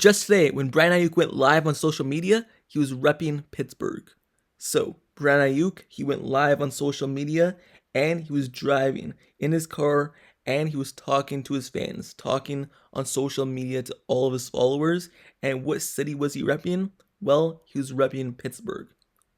Just today, when Brandon Aiyuk went live on social media, he was repping Pittsburgh. So, Brandon Aiyuk, he went live on social media, and he was driving in his car, and he was talking to his fans, talking on social media to all of his followers. And what city was he repping? Well, he was repping Pittsburgh.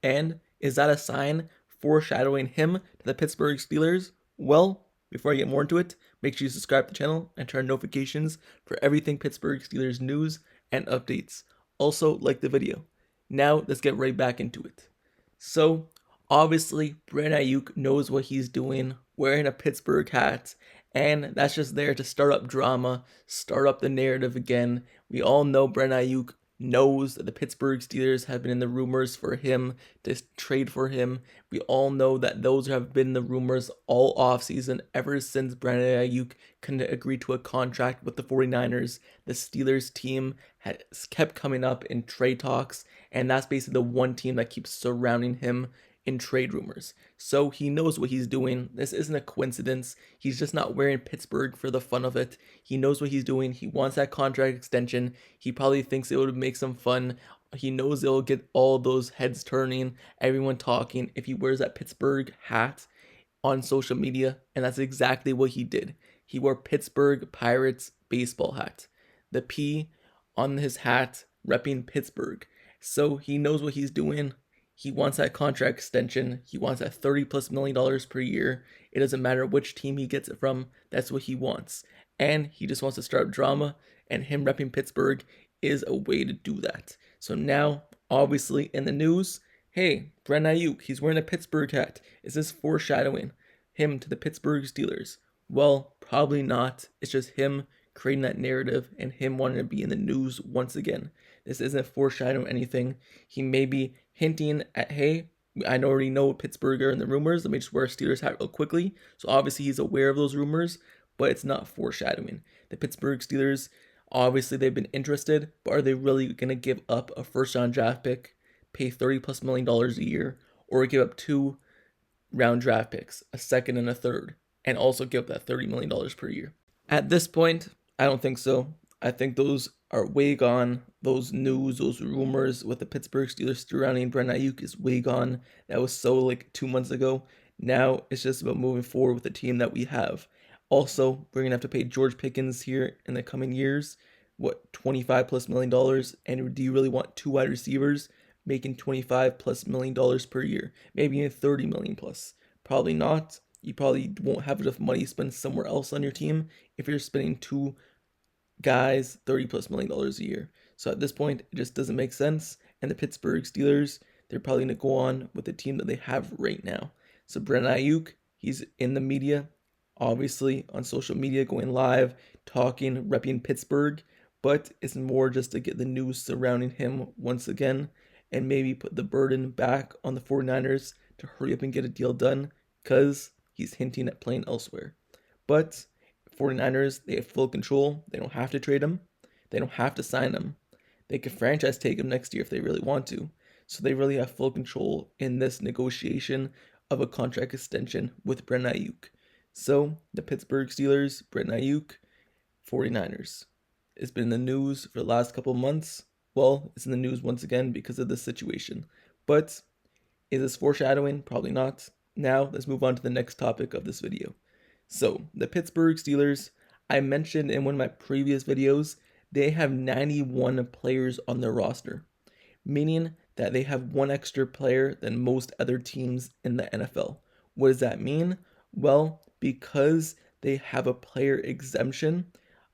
And is that a sign foreshadowing him to the Pittsburgh Steelers? Well, before I get more into it, make sure you subscribe to the channel and turn on notifications for everything Pittsburgh Steelers news and updates. Also, like the video. Now, let's get right back into it. So, obviously, Brandon Aiyuk knows what he's doing, wearing a Pittsburgh hat, and that's just there to start up drama, start up the narrative again. We all know Brandon Aiyuk knows that the Pittsburgh Steelers have been in the rumors for him to trade for him. We all know that those have been the rumors all offseason ever since Brandon Aiyuk couldn't agree to a contract with the 49ers. The Steelers team has kept coming up in trade talks, and that's basically the one team that keeps surrounding him in trade rumors. So he knows what he's doing. This isn't a coincidence. He's just not wearing Pittsburgh for the fun of it. He knows what he's doing. He wants that contract extension. He probably thinks it would make some fun. He knows it'll get all those heads turning, everyone talking if he wears that Pittsburgh hat on social media. And that's exactly what he did. He wore Pittsburgh Pirates baseball hat. The P on his hat repping Pittsburgh. So he knows what he's doing. He wants that contract extension. He wants that $30+ million per year. It doesn't matter which team he gets it from. That's what he wants. And he just wants to start drama. And him repping Pittsburgh is a way to do that. So now, obviously, in the news, hey, Brandon Aiyuk, he's wearing a Pittsburgh hat. Is this foreshadowing him to the Pittsburgh Steelers? Well, probably not. It's just him creating that narrative and him wanting to be in the news once again. This isn't foreshadowing anything. He may be hinting at, hey, I already know Pittsburgh are in the rumors. Let me just wear a Steelers hat real quickly. So obviously he's aware of those rumors, but it's not foreshadowing. The Pittsburgh Steelers, obviously they've been interested, but are they really going to give up a first-round draft pick, pay $30+ million a year, or give up 2-round draft picks, a second and a third, and also give up that $30 million per year? At this point, I don't think so. I think those are way gone. Those news, those rumors with the Pittsburgh Steelers surrounding Brandon Aiyuk is way gone. That was so like 2 months ago. Now it's just about moving forward with the team that we have. Also, we're going to have to pay George Pickens here in the coming years, $25+ million. And do you really want 2 wide receivers making $25+ million per year? Maybe even $30 million plus. Probably not. You probably won't have enough money to spend somewhere else on your team if you're spending 2 guys $30+ million a year. So at this point, it just doesn't make sense. And the Pittsburgh Steelers, they're probably going to go on with the team that they have right now. So Brandon Aiyuk, he's in the media, obviously on social media, going live, talking, repping Pittsburgh. But it's more just to get the news surrounding him once again and maybe put the burden back on the 49ers to hurry up and get a deal done because he's hinting at playing elsewhere. But 49ers, they have full control. They don't have to trade him. They don't have to sign him. They could franchise take him next year if they really want to. So they really have full control in this negotiation of a contract extension with Brandon Aiyuk. So the Pittsburgh Steelers, Brandon Aiyuk, 49ers. It's been in the news for the last couple months. Well, it's in the news once again because of this situation. But is this foreshadowing? Probably not. Now, let's move on to the next topic of this video. So, the Pittsburgh Steelers, I mentioned in one of my previous videos, they have 91 players on their roster, meaning that they have one extra player than most other teams in the NFL. What does that mean? Well, because they have a player exemption,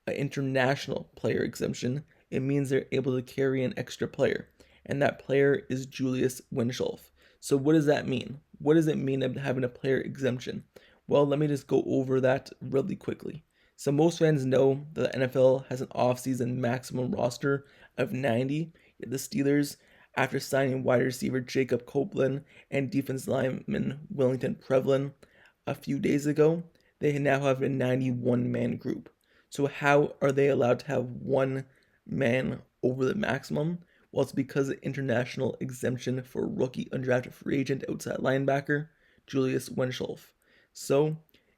an international player exemption, it means they're able to carry an extra player, and that player is Julius Winshelf. So what does that mean? What does it mean having a player exemption? Well, let me just go over that really quickly. So most fans know that the NFL has an offseason maximum roster of 90. Yet the Steelers, after signing wide receiver Jacob Copeland and defense lineman Wellington Prevlin a few days ago, they now have a 91-man group. So how are they allowed to have one man over the maximum? Well, it's because of international exemption for rookie undrafted free agent outside linebacker Julius Winshelf. So,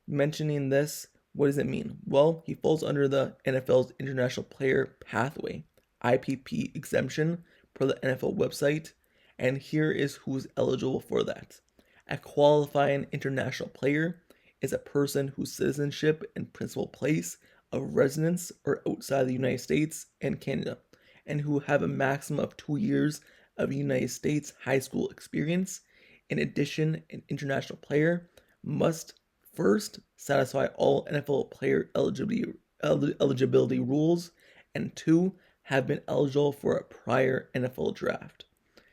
mentioning this, what does it mean? Well, he falls under the NFL's international player pathway, IPP exemption per the NFL website, and here is who's eligible for that. A qualifying international player is a person whose citizenship and principal place of residence are outside the United States and Canada, and who have a maximum of 2 years of United States high school experience. In addition, an international player must first satisfy all NFL player eligibility rules, and 2, have been eligible for a prior NFL draft.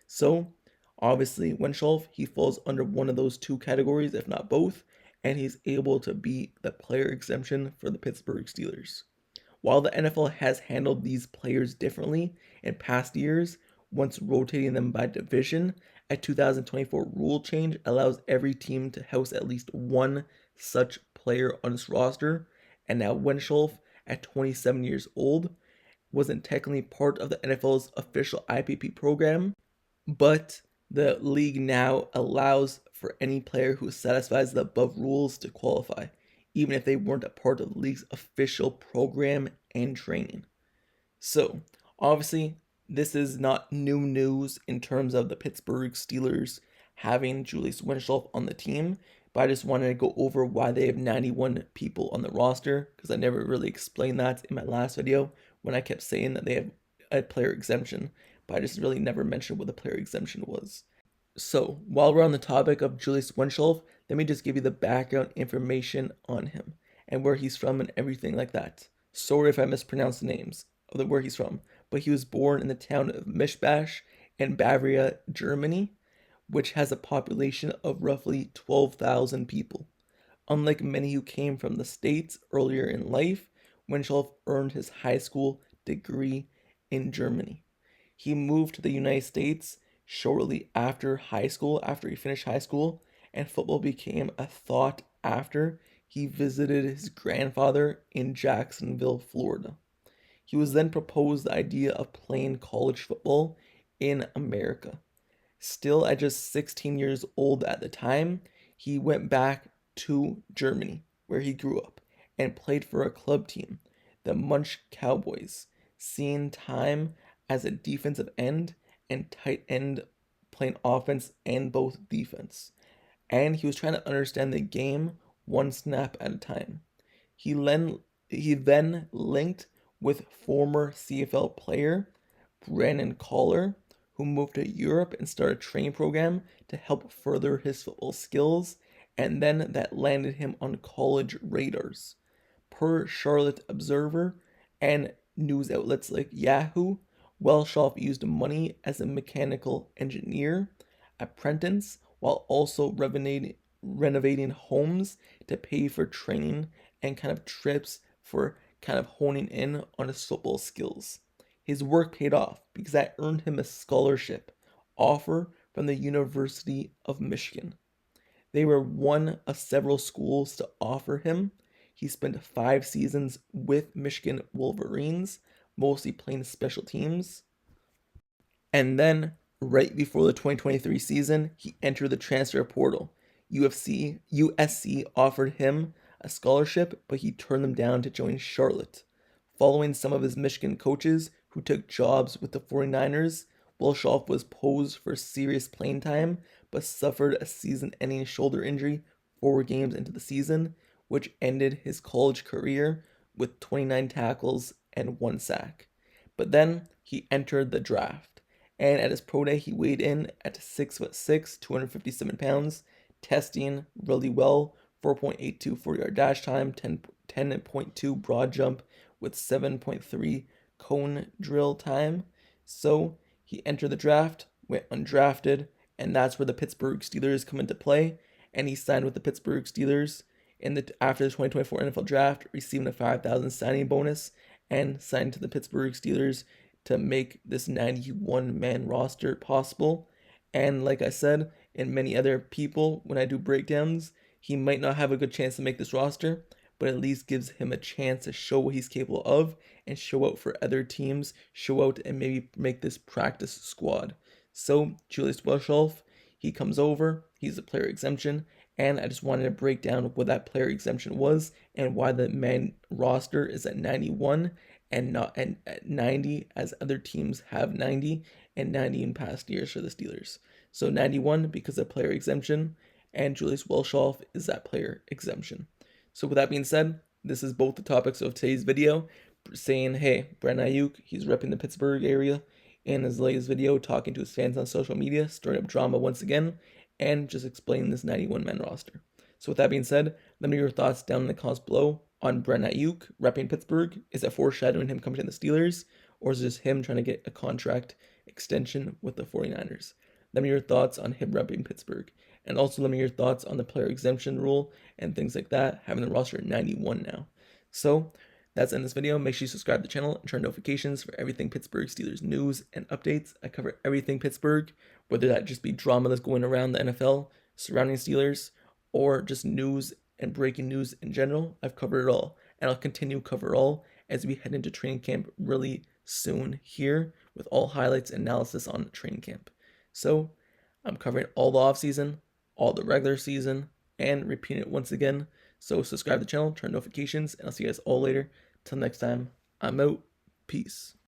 So, obviously, Wenschoff, he falls under one of those 2 categories, if not both, and he's able to be the player exemption for the Pittsburgh Steelers. While the NFL has handled these players differently in past years, once rotating them by division, a 2024 rule change allows every team to house at least one such player on its roster, and now Wenschoff, at 27 years old, wasn't technically part of the NFL's official IPP program, but the league now allows for any player who satisfies the above rules to qualify, even if they weren't a part of the league's official program and training. So, obviously, this is not new news in terms of the Pittsburgh Steelers having Julius Wenschoff on the team, but I just wanted to go over why they have 91 people on the roster, because I never really explained that in my last video when I kept saying that they have a player exemption, but I just really never mentioned what the player exemption was. So, while we're on the topic of Julius Wenschoff, let me just give you the background information on him and where he's from and everything like that. Sorry if I mispronounced the names of where he's from, but he was born in the town of Mischbach in Bavaria, Germany, which has a population of roughly 12,000 people. Unlike many who came from the States earlier in life, Wenschoff earned his high school degree in Germany. He moved to the United States shortly after he finished high school, and football became a thought after he visited his grandfather in Jacksonville, Florida. He was then proposed the idea of playing college football in America. Still at just 16 years old at the time, he went back to Germany, where he grew up, and played for a club team, the Munch Cowboys, seeing time as a defensive end and tight end, playing offense and both defense. And he was trying to understand the game one snap at a time. He then linked with former CFL player Brandon Collar, who moved to Europe and started a training program to help further his football skills, and then that landed him on college radars. Per Charlotte Observer and news outlets like Yahoo, Wenschoff used money as a mechanical engineer apprentice while also renovating homes to pay for training and kind of trips for kind of honing in on his football skills. His work paid off because that earned him a scholarship offer from the University of Michigan. They were one of several schools to offer him. He spent 5 seasons with Michigan Wolverines, mostly playing special teams. And then, right before the 2023 season, he entered the transfer portal. USC offered him a scholarship, but he turned them down to join Charlotte. Following some of his Michigan coaches who took jobs with the 49ers, Wenschoff was posed for serious playing time, but suffered a season-ending shoulder injury 4 games into the season, which ended his college career with 29 tackles and 1 sack. But then he entered the draft, and at his pro day he weighed in at 6'6", 257 pounds, testing really well, 4.82 4-yard dash time, 10.2 broad jump with 7.3 cone drill time. So he entered the draft, went undrafted, and that's where the Pittsburgh Steelers come into play. And he signed with the Pittsburgh Steelers after the 2024 NFL Draft, receiving a $5,000 signing bonus, and signed to the Pittsburgh Steelers to make this 91-man roster possible. And like I said, and many other people, when I do breakdowns, he might not have a good chance to make this roster, but at least gives him a chance to show what he's capable of and show out for other teams, show out and maybe make this practice squad. So Julius Wenschoff, he comes over, he's a player exemption, and I just wanted to break down what that player exemption was and why the man roster is at 91 and not and 90 as other teams have 90 and 90 in past years for the Steelers. So 91 because of player exemption, and Julius Welshoff is that player exemption. So with that being said, this is both the topics of today's video, saying, hey, Brandon Aiyuk, he's repping the Pittsburgh area, in his latest video talking to his fans on social media, stirring up drama once again, and just explaining this 91-man roster. So with that being said, let me know your thoughts down in the comments below on Brandon Aiyuk repping Pittsburgh. Is it foreshadowing him coming to the Steelers, or is it just him trying to get a contract extension with the 49ers? Let me know your thoughts on him repping Pittsburgh. And also let me know your thoughts on the player exemption rule and things like that, having the roster at 91 now. So that's the end of this video. Make sure you subscribe to the channel and turn notifications for everything Pittsburgh Steelers news and updates. I cover everything Pittsburgh, whether that just be drama that's going around the NFL surrounding Steelers, or just news and breaking news in general. I've covered it all, and I'll continue to cover it all as we head into training camp really soon here, with all highlights and analysis on training camp. So I'm covering all the offseason, all the regular season, and repeating it once again. So subscribe to the channel, turn notifications, and I'll see you guys all later. Till next time, I'm out. Peace.